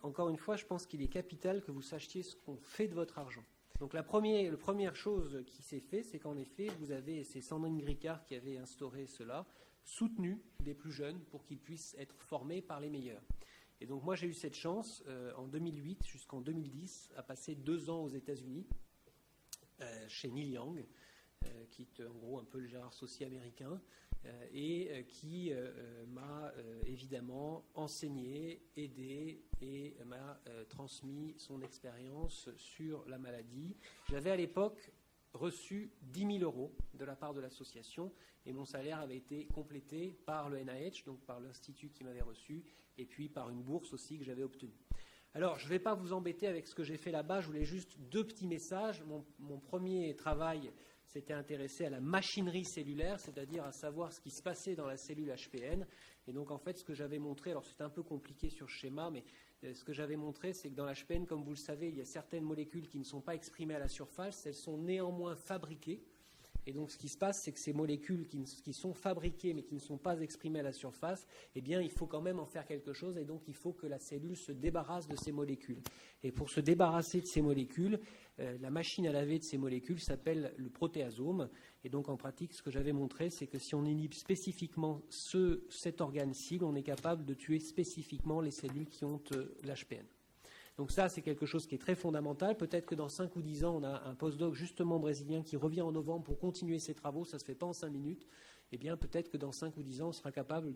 encore une fois, je pense qu'il est capital que vous sachiez ce qu'on fait de votre argent. Donc la première chose qui s'est fait, c'est qu'en effet, vous avez, c'est Sandrine Gricard qui avait instauré cela, soutenu des plus jeunes pour qu'ils puissent être formés par les meilleurs. Et donc moi j'ai eu cette chance, en 2008 jusqu'en 2010, à passer 2 ans aux États-Unis, chez Neil Young, qui est en gros un peu le Gérard Saucier américain, et qui m'a évidemment enseigné, aidé et m'a transmis son expérience sur la maladie. J'avais à l'époque reçu 10 000 euros de la part de l'association et mon salaire avait été complété par le NIH, donc par l'institut qui m'avait reçu, et puis par une bourse aussi que j'avais obtenue. Alors, je ne vais pas vous embêter avec ce que j'ai fait là-bas, je voulais juste 2 petits messages. Mon premier travail s'était intéressé à la machinerie cellulaire, c'est-à-dire à savoir ce qui se passait dans la cellule HPN. Et donc, en fait, ce que j'avais montré, alors c'est un peu compliqué sur ce schéma, mais ce que j'avais montré, c'est que dans l'HPN, comme vous le savez, il y a certaines molécules qui ne sont pas exprimées à la surface, elles sont néanmoins fabriquées. Et donc, ce qui se passe, c'est que ces molécules qui sont fabriquées mais qui ne sont pas exprimées à la surface, eh bien, il faut quand même en faire quelque chose et donc il faut que la cellule se débarrasse de ces molécules. Et pour se débarrasser de ces molécules, la machine à laver de ces molécules s'appelle le protéasome. Et donc, en pratique, ce que j'avais montré, c'est que si on inhibe spécifiquement cet organe cible, on est capable de tuer spécifiquement les cellules qui ont l'HPN. Donc ça, c'est quelque chose qui est très fondamental. Peut-être que dans 5 ou 10 ans, on a un postdoc justement brésilien qui revient en novembre pour continuer ses travaux. Ça ne se fait pas en 5 minutes. Eh bien, peut-être que dans 5 ou 10 ans, on sera capable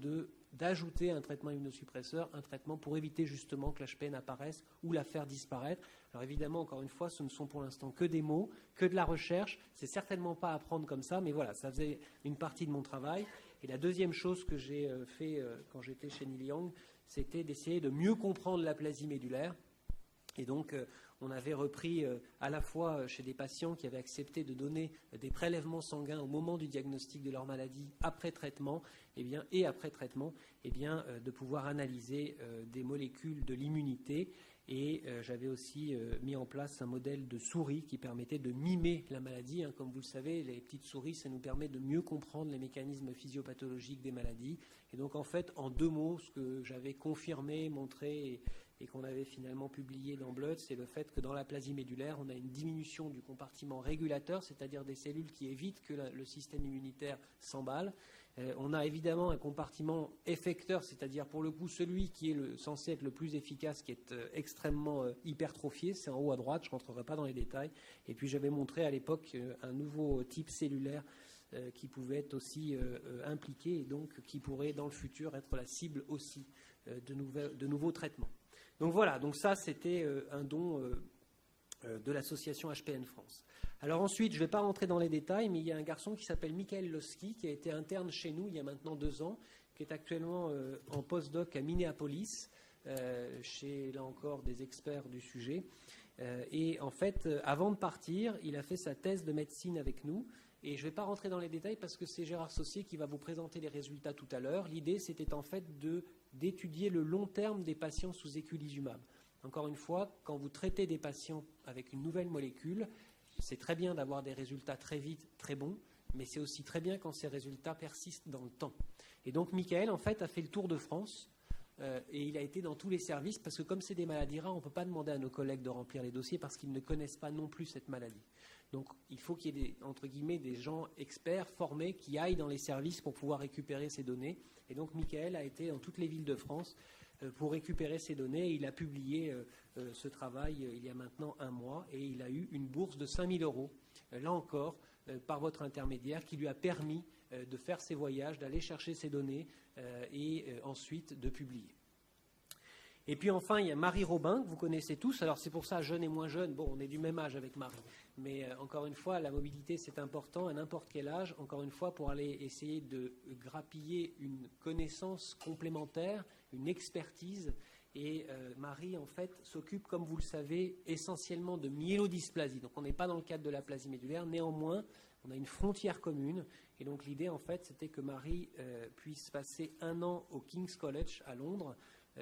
d'ajouter un traitement immunosuppresseur, un traitement pour éviter justement que l'HPN apparaisse ou la faire disparaître. Alors évidemment, encore une fois, ce ne sont pour l'instant que des mots, que de la recherche. C'est certainement pas à apprendre comme ça, mais voilà, ça faisait une partie de mon travail. Et la deuxième chose que j'ai fait quand j'étais chez Neil Young, c'était d'essayer de mieux comprendre l'aplasie médulaire. Et donc, on avait repris à la fois chez des patients qui avaient accepté de donner des prélèvements sanguins au moment du diagnostic de leur maladie après traitement, de pouvoir analyser des molécules de l'immunité. Et j'avais aussi mis en place un modèle de souris qui permettait de mimer la maladie. Comme vous le savez, les petites souris, ça nous permet de mieux comprendre les mécanismes physiopathologiques des maladies. Et donc, en fait, en 2 mots, ce que j'avais confirmé, montré et qu'on avait finalement publié dans Blood, c'est le fait que dans l'aplasie médulaire, on a une diminution du compartiment régulateur, c'est-à-dire des cellules qui évitent que le système immunitaire s'emballe. On a évidemment un compartiment effecteur, c'est-à-dire pour le coup celui qui est censé être le plus efficace, qui est extrêmement hypertrophié, c'est en haut à droite, je ne rentrerai pas dans les détails. Et puis j'avais montré à l'époque un nouveau type cellulaire qui pouvait être aussi impliqué et donc qui pourrait dans le futur être la cible aussi de nouveaux traitements. Donc voilà, donc ça c'était un don de l'association HPN France. Alors ensuite, je ne vais pas rentrer dans les détails, mais il y a un garçon qui s'appelle Michael Losky, qui a été interne chez nous il y a maintenant 2 ans, qui est actuellement en postdoc à Minneapolis, chez, là encore, des experts du sujet. Et en fait, avant de partir, il a fait sa thèse de médecine avec nous. Et je ne vais pas rentrer dans les détails parce que c'est Gérard Saucier qui va vous présenter les résultats tout à l'heure. L'idée, c'était en fait d'étudier le long terme des patients sous éculizumab. Encore une fois, quand vous traitez des patients avec une nouvelle molécule, c'est très bien d'avoir des résultats très vite, très bons, mais c'est aussi très bien quand ces résultats persistent dans le temps. Et donc, Michael, en fait, a fait le tour de France et il a été dans tous les services parce que comme c'est des maladies rares, on ne peut pas demander à nos collègues de remplir les dossiers parce qu'ils ne connaissent pas non plus cette maladie. Donc, il faut qu'il y ait entre guillemets, des gens experts, formés, qui aillent dans les services pour pouvoir récupérer ces données. Et donc, Michael a été dans toutes les villes de France pour récupérer ces données. Il a publié ce travail il y a maintenant 1 mois et il a eu une bourse de 5 000 euros, là encore, par votre intermédiaire, qui lui a permis de faire ses voyages, d'aller chercher ces données et ensuite de publier. Et puis enfin, il y a Marie Robin, que vous connaissez tous. Alors c'est pour ça, jeune et moins jeune, bon, on est du même âge avec Marie. Mais encore une fois, la mobilité, c'est important à n'importe quel âge, encore une fois, pour aller essayer de grappiller une connaissance complémentaire, une expertise. Et Marie, en fait, s'occupe, comme vous le savez, essentiellement de myélodysplasie. Donc on n'est pas dans le cadre de l'aplasie médulaire. Néanmoins, on a une frontière commune. Et donc l'idée, en fait, c'était que Marie puisse passer 1 an au King's College à Londres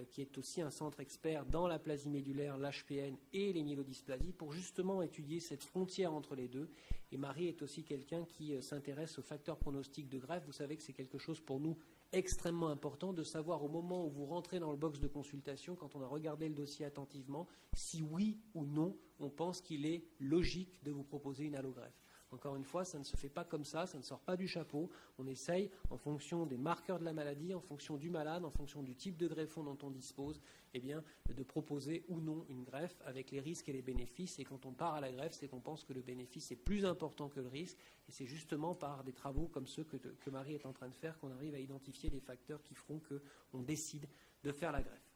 qui est aussi un centre expert dans la plasie médulaire, l'HPN et les myélodysplasies, pour justement étudier cette frontière entre les deux. Et Marie est aussi quelqu'un qui s'intéresse aux facteurs pronostiques de greffe. Vous savez que c'est quelque chose pour nous extrêmement important de savoir au moment où vous rentrez dans le box de consultation, quand on a regardé le dossier attentivement, si oui ou non on pense qu'il est logique de vous proposer une allogreffe. Encore une fois, ça ne se fait pas comme ça ne sort pas du chapeau. On essaye, en fonction des marqueurs de la maladie, en fonction du malade, en fonction du type de greffon dont on dispose, eh bien, de proposer ou non une greffe avec les risques et les bénéfices. Et quand on part à la greffe, c'est qu'on pense que le bénéfice est plus important que le risque. Et c'est justement par des travaux comme ceux que Marie est en train de faire qu'on arrive à identifier les facteurs qui feront qu'on décide de faire la greffe.